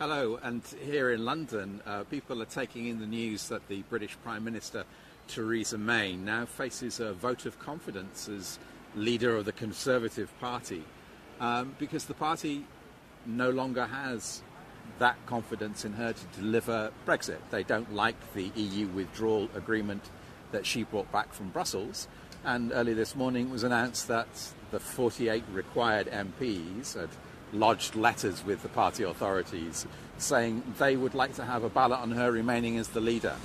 Hello, and here in London, people are taking in the news that the British Prime Minister Theresa May now faces a vote of confidence as leader of the Conservative Party, because the party no longer has that confidence in her to deliver Brexit. They don't like the EU withdrawal agreement that she brought back from Brussels, and early this morning it was announced that the 48 required MPs had lodged letters with the party authorities saying they would like to have a ballot on her remaining as the leader.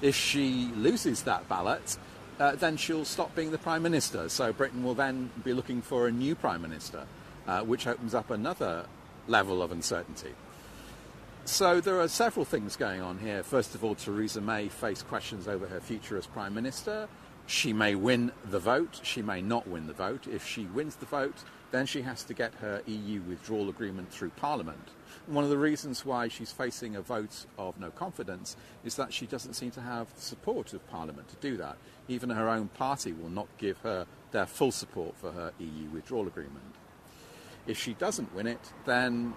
If she loses that ballot, then she'll stop being the Prime Minister. So Britain will then be looking for a new Prime Minister, which opens up another level of uncertainty. So there are several things going on here. First of all, Theresa May faced questions over her future as Prime Minister. She may win the vote, she may not win the vote. If she wins the vote, then she has to get her EU withdrawal agreement through Parliament. And one of the reasons why she's facing a vote of no confidence is that she doesn't seem to have the support of Parliament to do that. Even her own party will not give her their full support for her EU withdrawal agreement. If she doesn't win it, then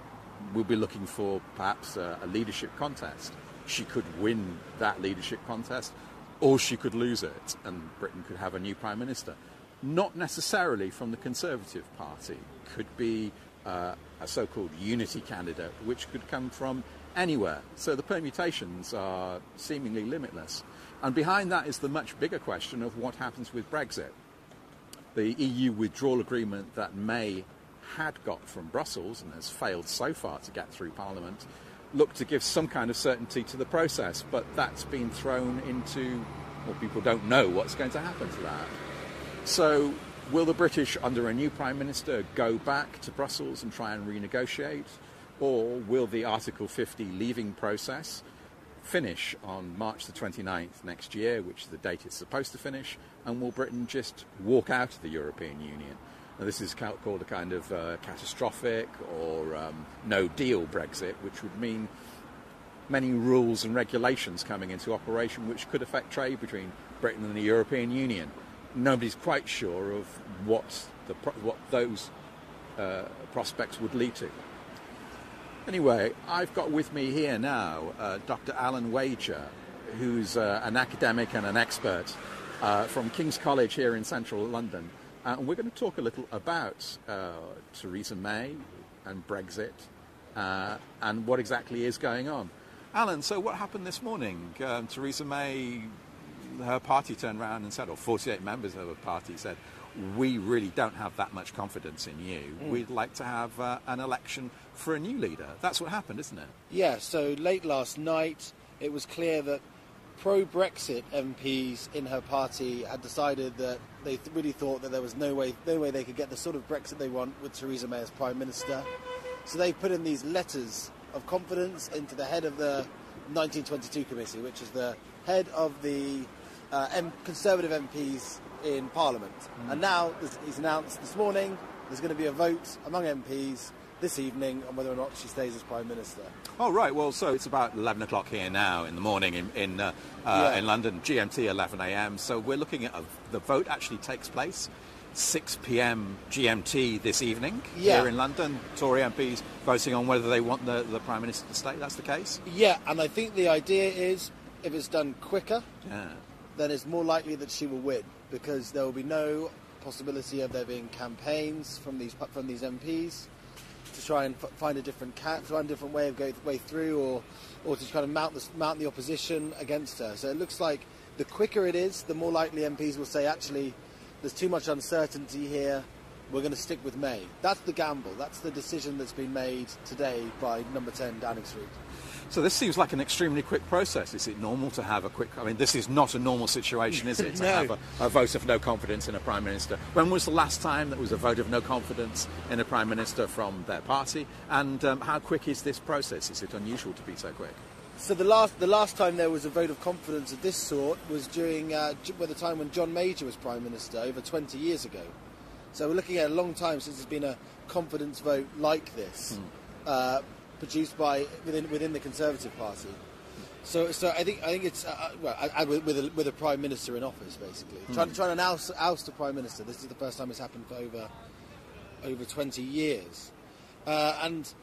we'll be looking for perhaps a leadership contest. She could win that leadership contest, or she could lose it, and Britain could have a new Prime Minister. Not necessarily from the Conservative Party. Could be a so-called unity candidate, which could come from anywhere. So the permutations are seemingly limitless. And behind that is the much bigger question of what happens with Brexit. The EU withdrawal agreement that May had got from Brussels and has failed so far to get through Parliament looked to give some kind of certainty to the process, but that's been thrown into, well, people don't know what's going to happen to that. So will the British, under a new Prime Minister, go back to Brussels and try and renegotiate? Or will the Article 50 leaving process finish on March the 29th next year, which is the date it's supposed to finish, and will Britain just walk out of the European Union? Now, this is called a kind of catastrophic or no-deal Brexit, which would mean many rules and regulations coming into operation which could affect trade between Britain and the European Union. Nobody's quite sure of what those prospects would lead to. Anyway, I've got with me here now Dr. Alan Wager, who's an academic and an expert from King's College here in central London. And we're going to talk a little about Theresa May and Brexit and what exactly is going on. Alan, so what happened this morning? Theresa May, her party turned around and said, or 48 members of her party said, we really don't have that much confidence in you. We'd like to have an election for a new leader. That's what happened, isn't it? Yeah, so late last night it was clear that pro-Brexit MPs in her party had decided that they really thought that there was no way they could get the sort of Brexit they want with Theresa May as Prime Minister. So they put in these letters of confidence into the head of the 1922 committee, which is the head of the Conservative MPs in Parliament. And now he's announced this morning there's going to be a vote among MPs this evening on whether or not she stays as Prime Minister. Oh, right. Well, so it's about 11 o'clock here now in the morning in London, GMT 11 a.m. So we're looking at the vote actually takes place 6 p.m. GMT this evening here in London. Tory MPs voting on whether they want the Prime Minister to stay. That's the case? Yeah, and I think the idea is if it's done quicker, then it's more likely that she will win, because there will be no possibility of there being campaigns from these MPs to try and find a different way of going through, or to try to mount the opposition against her. So it looks like the quicker it is, the more likely MPs will say, actually, there's too much uncertainty here, we're going to stick with May. That's the gamble. That's the decision that's been made today by number 10 Downing Street. So this seems like an extremely quick process. Is it normal to have a quick... I mean, this is not a normal situation, is it, to have a vote of no confidence in a Prime Minister? When was the last time there was a vote of no confidence in a Prime Minister from their party? And how quick is this process? Is it unusual to be so quick? So the last time there was a vote of confidence of this sort was during the time when John Major was Prime Minister, over 20 years ago. So we're looking at a long time since there's been a confidence vote like this. Produced within the Conservative Party, so I think it's with a Prime Minister in office, basically trying to oust a Prime Minister. This is the first time it's happened for over 20 years, and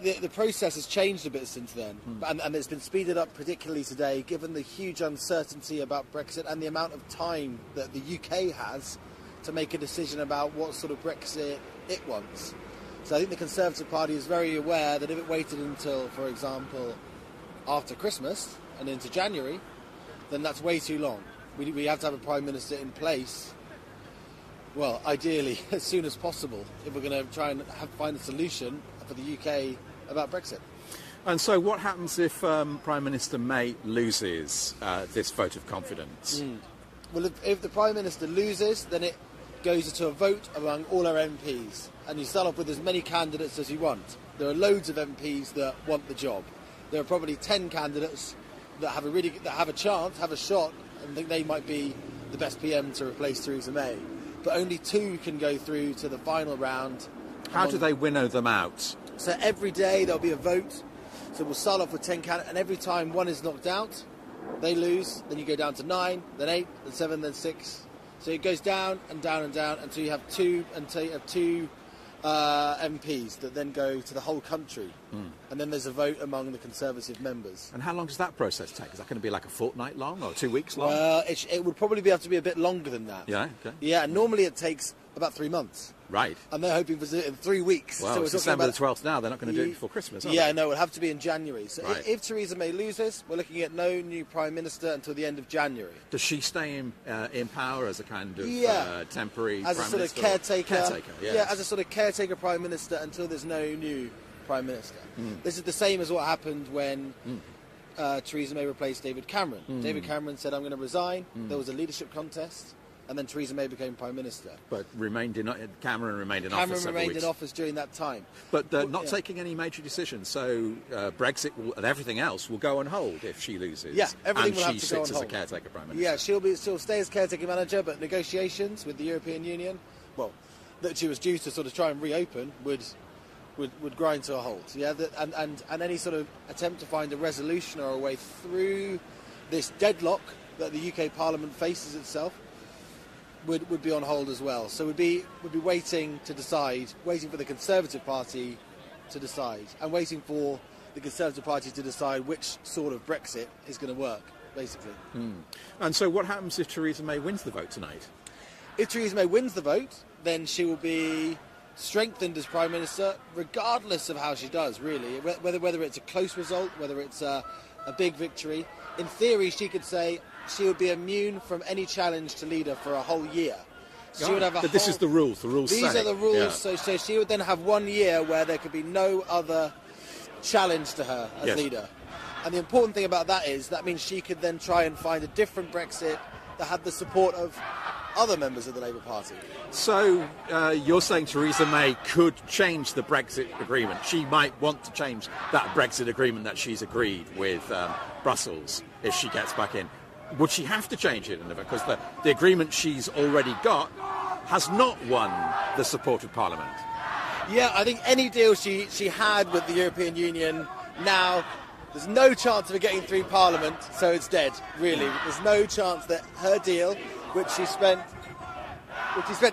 the process has changed a bit since then, and it's been speeded up particularly today, given the huge uncertainty about Brexit and the amount of time that the UK has to make a decision about what sort of Brexit it wants. So I think the Conservative Party is very aware that if it waited until, for example, after Christmas and into January, then that's way too long. We have to have a Prime Minister in place, well, ideally as soon as possible, if we're going to try and find a solution for the UK about Brexit. And so what happens if Prime Minister May loses this vote of confidence? Well, if the Prime Minister loses, then it goes into a vote among all our MPs, and you start off with as many candidates as you want. There are loads of MPs that want the job. There are probably 10 candidates that have a chance, have a shot, and think they might be the best PM to replace Theresa May. But only 2 can go through to the final round. How do they winnow them out? So every day there'll be a vote. So we'll start off with 10 candidates, and every time one is knocked out, they lose. Then you go down to 9, then 8, then 7, then 6. So it goes down and down and down until you have two MPs that then go to the whole country. And then there's a vote among the Conservative members. And how long does that process take? Is that going to be like a fortnight long or 2 weeks long? Well, it would probably have to be a bit longer than that. Yeah, okay. Yeah, and normally it takes about 3 months. Right. And they're hoping for it in 3 weeks. Well, so it's December the 12th now. They're not going to do it before Christmas, are they? Yeah, no, it'll have to be in January. So Right. if Theresa May loses, we're looking at no new Prime Minister until the end of January. Does she stay in power as a kind of temporary as Prime a sort Minister? of caretaker. Caretaker, yes. Yeah, as a sort of caretaker Prime Minister until there's no new Prime Minister. This is the same as what happened when Theresa May replaced David Cameron. David Cameron said, I'm going to resign. There was a leadership contest. And then Theresa May became Prime Minister. But Cameron remained in office. Cameron remained in office during that time. But not taking any major decisions. So Brexit and everything else will go on hold if she loses. Yeah, everything will have to go on hold. And she sits as a caretaker Prime Minister. Yeah, she'll stay as caretaker manager, but negotiations with the European Union, well, that she was due to sort of try and reopen, would grind to a halt. Yeah, and any sort of attempt to find a resolution or a way through this deadlock that the UK Parliament faces itself would be on hold as well. So we'd be waiting to decide, waiting for the Conservative Party to decide, and waiting for the Conservative Party to decide which sort of Brexit is going to work, basically. And so what happens if Theresa May wins the vote tonight? If Theresa May wins the vote, then she will be strengthened as Prime Minister, regardless of how she does, really. Whether it's a close result, whether it's a big victory. In theory, she could say she would be immune from any challenge to leader for a whole year. She would have this is the rules. The rules These say. are the rules. Yeah. So she would then have 1 year where there could be no other challenge to her as leader. And the important thing about that is that means she could then try and find a different Brexit that had the support of other members of the Labour Party. So you're saying Theresa May could change the Brexit agreement. She might want to change that Brexit agreement that she's agreed with Brussels if she gets back in. Would she have to change it? Because the agreement she's already got has not won the support of Parliament. Yeah, I think any deal she had with the European Union now, there's no chance of it getting through Parliament, so it's dead, really. There's no chance that her deal, which she spent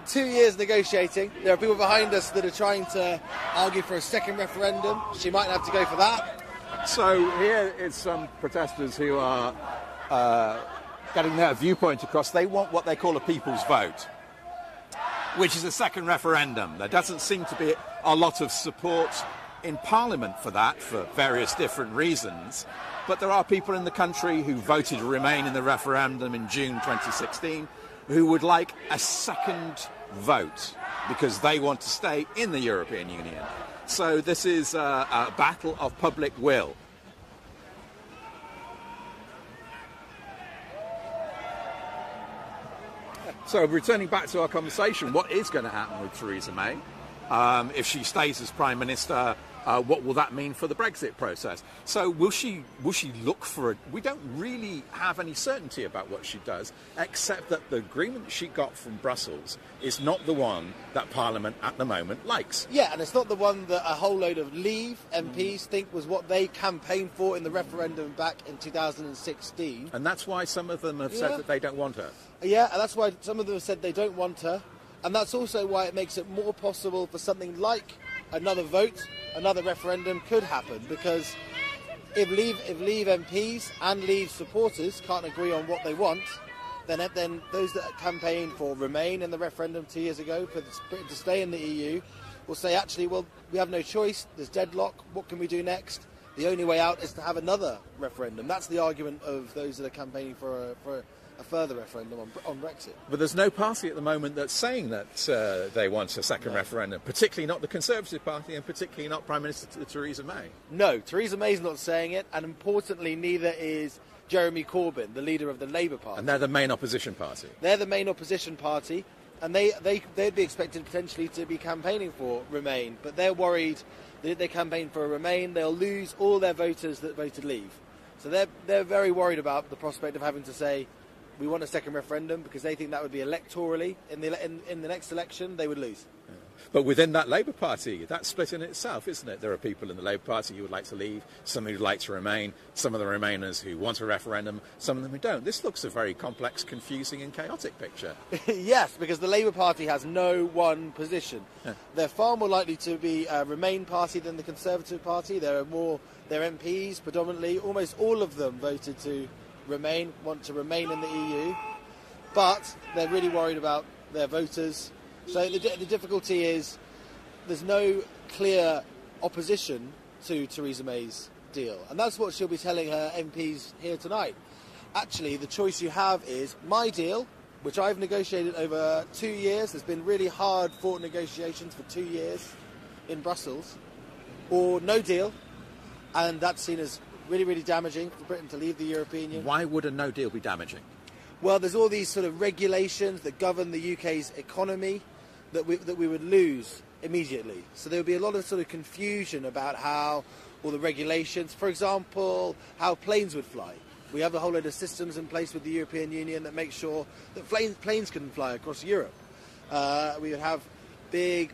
2 years negotiating. There are people behind us that are trying to argue for a second referendum. She might have to go for that. So here is some protesters who are getting their viewpoint across. They want what they call a people's vote, which is a second referendum. There doesn't seem to be a lot of support in Parliament for that, for various different reasons. But there are people in the country who voted to remain in the referendum in June 2016 who would like a second vote because they want to stay in the European Union. So this is a battle of public will. So returning back to our conversation, what is going to happen with Theresa May? If she stays as Prime Minister, what will that mean for the Brexit process? So will she look for it? We don't really have any certainty about what she does, except that the agreement she got from Brussels is not the one that Parliament at the moment likes. Yeah, and it's not the one that a whole load of Leave MPs think was what they campaigned for in the referendum back in 2016. And that's why some of them have said that they don't want her. Yeah, and that's why some of them have said they don't want her. And that's also why it makes it more possible for something like another vote, another referendum could happen, because if Leave MPs and Leave supporters can't agree on what they want, then those that campaigned for Remain in the referendum 2 years ago, for Britain to stay in the EU, will say, actually, well, we have no choice, there's deadlock, what can we do next? The only way out is to have another referendum. That's the argument of those that are campaigning for a further referendum on Brexit. But there's no party at the moment that's saying that they want a second referendum, particularly not the Conservative Party and particularly not Prime Minister Theresa May. No, Theresa May's not saying it, and importantly, neither is Jeremy Corbyn, the leader of the Labour Party. And they're the main opposition party. They're the main opposition party, and they'd be expected potentially to be campaigning for Remain, but they're worried that if they campaign for Remain, they'll lose all their voters that voted Leave. So they're very worried about the prospect of having to say, we want a second referendum, because they think that would be electorally, in the next election, they would lose. Yeah. But within that Labour Party, that's split in itself, isn't it? There are people in the Labour Party who would like to leave, some who would like to remain, some of the Remainers who want a referendum, some of them who don't. This looks a very complex, confusing and chaotic picture. Yes, because the Labour Party has no one position. Yeah. They're far more likely to be a Remain party than the Conservative Party. Their MPs, predominantly, almost all of them voted to Remain, want to remain in the EU, but they're really worried about their voters. So the difficulty is there's no clear opposition to Theresa May's deal, and that's what she'll be telling her MPs here tonight. Actually, the choice you have is my deal, which I've negotiated over 2 years. There's been really hard fought negotiations for 2 years in Brussels, or no deal, and that's seen as really, really damaging for Britain to leave the European Union. Why would a no deal be damaging? Well, there's all these sort of regulations that govern the UK's economy that we would lose immediately. So there would be a lot of sort of confusion about how all the regulations, for example, how planes would fly. We have a whole load of systems in place with the European Union that make sure that planes can fly across Europe. We would have big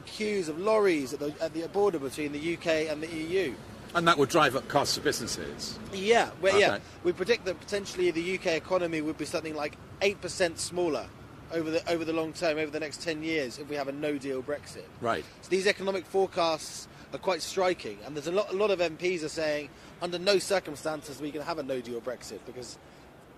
queues of lorries at the border between the UK and the EU. And that would drive up costs for businesses. Yeah, well, okay. Yeah. We predict that potentially the UK economy would be something like 8% smaller over the long term, over the next 10 years, if we have a no-deal Brexit. Right. So these economic forecasts are quite striking, and there's a lot of MPs are saying, under no circumstances we can have a no-deal Brexit, because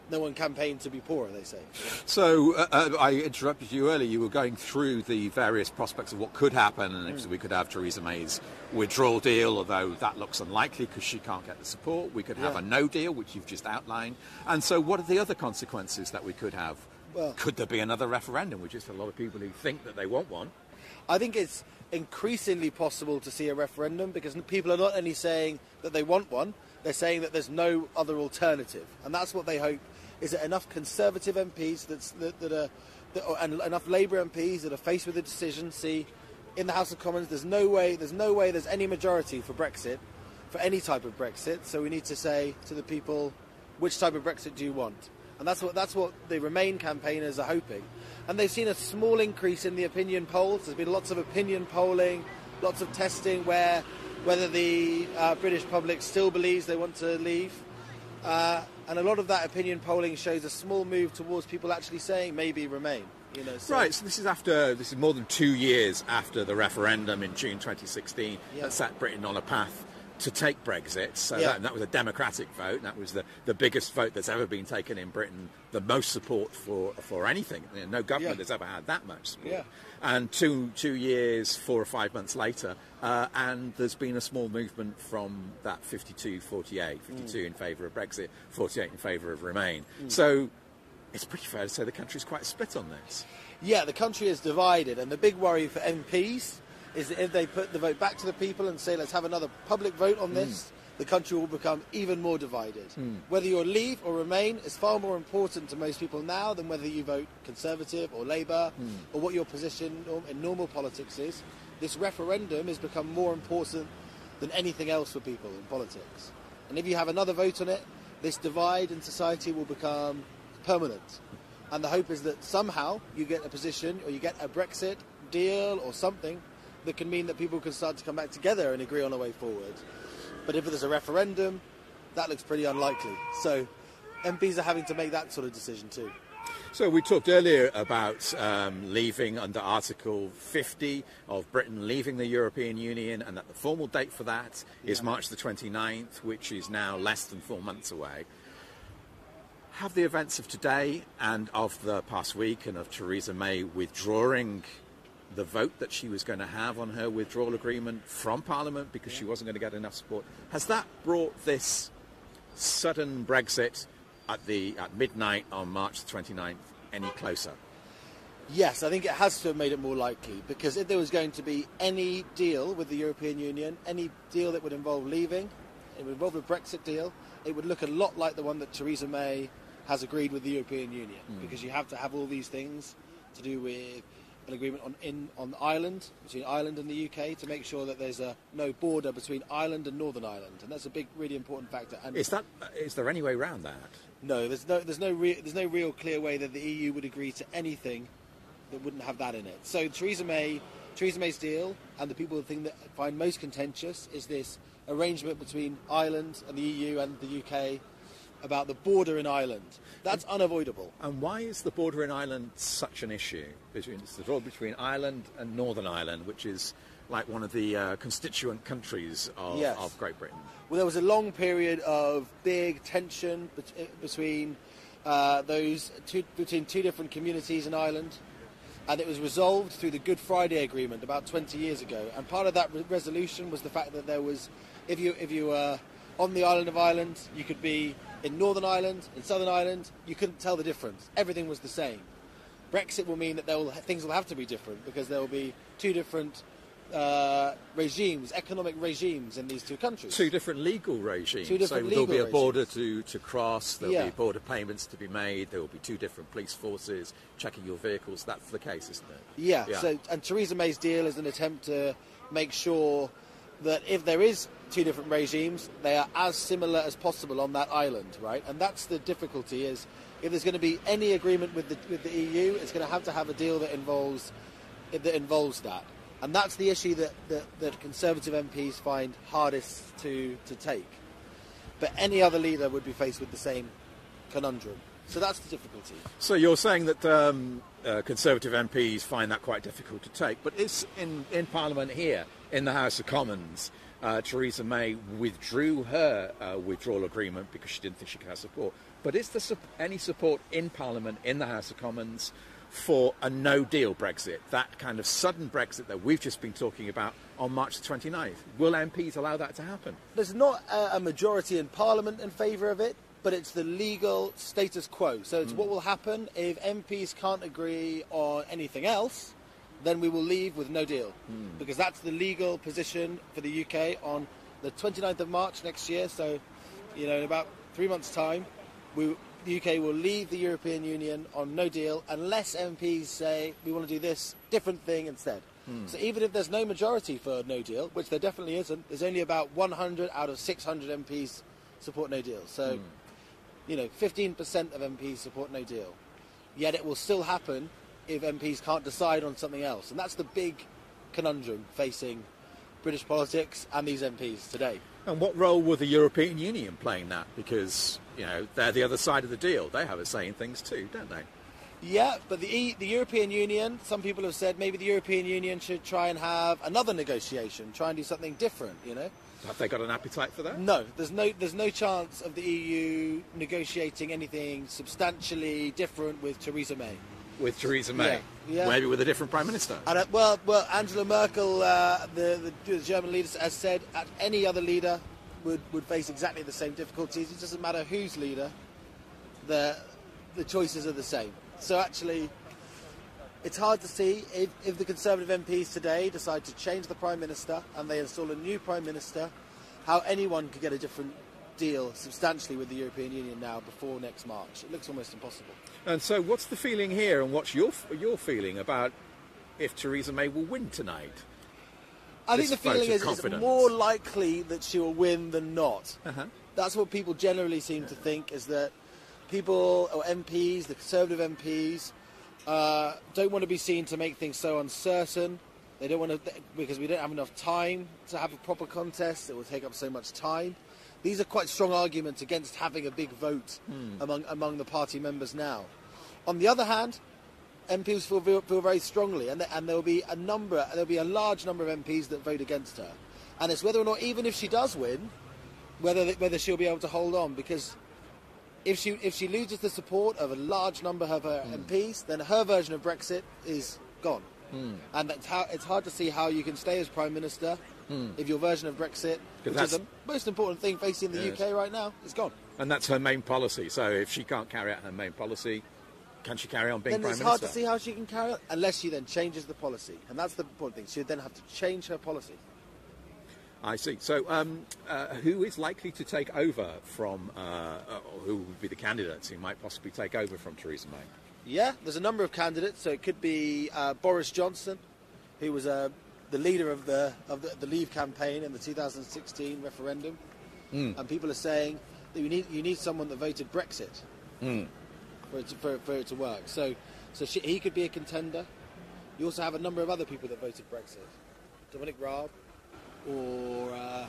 no one campaigned to be poorer, they say. So I interrupted you earlier. You were going through the various prospects of what could happen, and we could have Theresa May's withdrawal deal, although that looks unlikely because she can't get the support. We could have a no deal, which you've just outlined. And so what are the other consequences that we could have? Well, could there be another referendum, which is a lot of people who think that they want one? I think it's increasingly possible to see a referendum, because people are not only saying that they want one, they're saying that there's no other alternative. And that's what they hope, is that enough Conservative MPs and enough Labour MPs that are faced with a decision see in the House of Commons there's no way there's any majority for Brexit, for any type of Brexit, so we need to say to the people, which type of Brexit do you want? And that's what the Remain campaigners are hoping. And they've seen a small increase in the opinion polls. There's been lots of opinion polling, lots of testing whether the British public still believes they want to leave. And a lot of that opinion polling shows a small move towards people actually saying maybe Remain. So. Right, so this is more than 2 years after the referendum in June 2016 that set Britain on a path to take Brexit. So that was a democratic vote. That was the biggest vote that's ever been taken in Britain, the most support for anything. No government has ever had that much support. Yeah. And 2 years, 4 or 5 months later, and there's been a small movement from that 52-48, 52 in favour of Brexit, 48 in favour of Remain. So it's pretty fair to say the country's quite split on this. Yeah, the country is divided, and the big worry for MPs is that if they put the vote back to the people and say let's have another public vote on this, the country will become even more divided. Whether you Leave or Remain is far more important to most people now than whether you vote Conservative or Labour or what your position in normal politics is. This referendum has become more important than anything else for people in politics. And if you have another vote on it, this divide in society will become permanent. And the hope is that somehow you get a position, or you get a Brexit deal or something that can mean that people can start to come back together and agree on a way forward. But if there's a referendum, that looks pretty unlikely. So MPs are having to make that sort of decision too. So we talked earlier about leaving under Article 50 of Britain leaving the European Union, and that the formal date for that is March the 29th, which is now less than 4 months away. Have the events of today and of the past week and of Theresa May withdrawing the vote that she was going to have on her withdrawal agreement from Parliament because she wasn't going to get enough support, has that brought this sudden Brexit at midnight on March the 29th any closer? Yes, I think it has to have made it more likely, because if there was going to be any deal with the European Union, any deal that would involve leaving, it would involve a Brexit deal, it would look a lot like the one that Theresa May has agreed with the European Union, because you have to have all these things to do with an agreement on Ireland, between Ireland and the UK, to make sure that there's no border between Ireland and Northern Ireland, and that's a big, really important factor. And is there any way around that? No, there's no real clear way that the EU would agree to anything that wouldn't have that in it. So Theresa May's deal, and the people that find most contentious, is this arrangement between Ireland and the EU and the UK about the border in Ireland. That's unavoidable. And why is the border in Ireland such an issue? It's the border between Ireland and Northern Ireland, which is like one of the constituent countries of Great Britain. Well, there was a long period of big tension between between two different communities in Ireland, and it was resolved through the Good Friday Agreement about 20 years ago. And part of that resolution was the fact that there was, if you were on the island of Ireland, you could be in Northern Ireland, in Southern Ireland, you couldn't tell the difference. Everything was the same. Brexit will mean that things will have to be different, because there will be two different regimes, economic regimes in these two countries. Two different legal regimes. There'll be a border to cross, there'll be border payments to be made, there will be two different police forces checking your vehicles. That's the case, isn't it? Yeah. So, and Theresa May's deal is an attempt to make sure that if there is two different regimes, they are as similar as possible on that island, right? And that's the difficulty, is if there's going to be any agreement with the EU, it's going to have a deal that involves that. And that's the issue that Conservative MPs find hardest to take. But any other leader would be faced with the same conundrum. So that's the difficulty. So you're saying that Conservative MPs find that quite difficult to take. But is in Parliament here, in the House of Commons, Theresa May withdrew her withdrawal agreement because she didn't think she could have support. But is there any support in Parliament, in the House of Commons, for a no-deal Brexit, that kind of sudden Brexit that we've just been talking about on March the 29th? Will MPs allow that to happen? There's not a majority in Parliament in favour of it, but it's the legal status quo. So it's what will happen if MPs can't agree on anything else, then we will leave with no deal. Because that's the legal position for the UK on the 29th of March next year. So, in about 3 months' time, the UK will leave the European Union on no deal unless MPs say we want to do this different thing instead. So even if there's no majority for no deal, which there definitely isn't, there's only about 100 out of 600 MPs support no deal. So, 15% of MPs support no deal. Yet it will still happen if MPs can't decide on something else. And that's the big conundrum facing British politics and these MPs today. And what role will the European Union play in that? Because, they're the other side of the deal. They have a say in things too, don't they? Yeah, but the European Union, some people have said maybe the European Union should try and have another negotiation, try and do something different, Have they got an appetite for that? No, there's no chance of the EU negotiating anything substantially different with Theresa May. With Theresa May? Yeah. Maybe with a different Prime Minister? And, well, Angela Merkel, the German leader, has said any other leader would face exactly the same difficulties. It doesn't matter who's leader, the choices are the same. So actually, it's hard to see if the Conservative MPs today decide to change the Prime Minister and they install a new Prime Minister, how anyone could get a different deal substantially with the European Union now before next March. It looks almost impossible. And so what's the feeling here, and what's your feeling about if Theresa May will win tonight? I think the feeling is it's more likely that she will win than not. That's what people generally seem to think, is that people, or MPs, the Conservative MPs, don't want to be seen to make things so uncertain. They don't want to, because we don't have enough time to have a proper contest. It will take up so much time. These are quite strong arguments against having a big vote among the party members now. On the other hand, MPs feel very strongly, and there'll be a large number of MPs that vote against her, and it's whether or not, even if she does win, whether she'll be able to hold on, because if she loses the support of a large number of her MPs, then her version of Brexit is gone. And it's hard to see how you can stay as Prime Minister if your version of Brexit, which is the most important thing facing the UK right now, is gone. And that's her main policy. So if she can't carry out her main policy, can she carry on being Prime Minister? Then it's hard to see how she can carry on, unless she then changes the policy. And that's the important thing. She would then have to change her policy. I see. So who is likely to take over from, or who would be the candidates who might possibly take over from Theresa May? Yeah, there's a number of candidates. So it could be Boris Johnson, who was the leader of the Leave campaign in the 2016 referendum. And people are saying that you need someone that voted Brexit for it to work. So he could be a contender. You also have a number of other people that voted Brexit. Dominic Raab or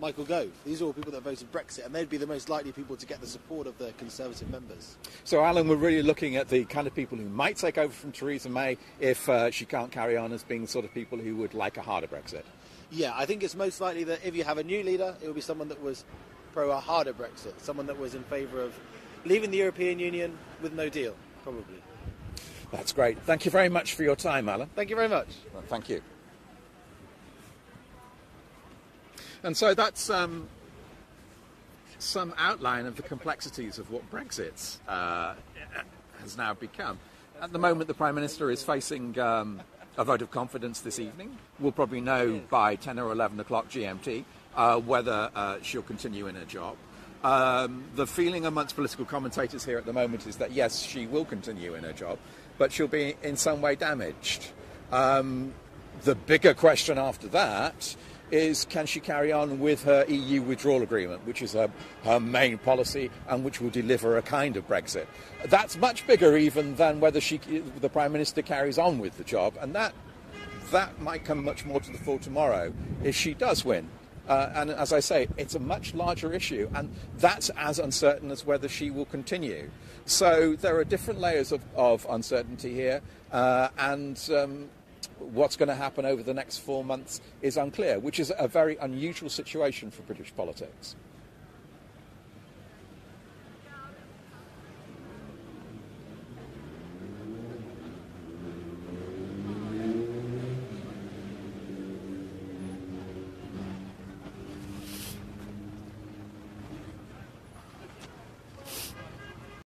Michael Gove. These are all people that voted Brexit, and they'd be the most likely people to get the support of the Conservative members. So, Alan, we're really looking at the kind of people who might take over from Theresa May if she can't carry on, as being the sort of people who would like a harder Brexit. Yeah, I think it's most likely that if you have a new leader, it will be someone that was pro a harder Brexit, someone that was in favour of leaving the European Union with no deal, probably. That's great. Thank you very much for your time, Alan. Thank you very much. Well, thank you. And so that's some outline of the complexities of what Brexit has now become. At the moment, the Prime Minister is facing a vote of confidence this evening. We'll probably know by 10 or 11 o'clock GMT whether she'll continue in her job. The feeling amongst political commentators here at the moment is that, yes, she will continue in her job, but she'll be in some way damaged. The bigger question after that is, can she carry on with her EU withdrawal agreement, which is her main policy and which will deliver a kind of Brexit. That's much bigger even than whether the Prime Minister carries on with the job, and that might come much more to the fore tomorrow if she does win. And as I say, it's a much larger issue, and that's as uncertain as whether she will continue. So there are different layers of uncertainty here, and what's going to happen over the next 4 months is unclear, which is a very unusual situation for British politics.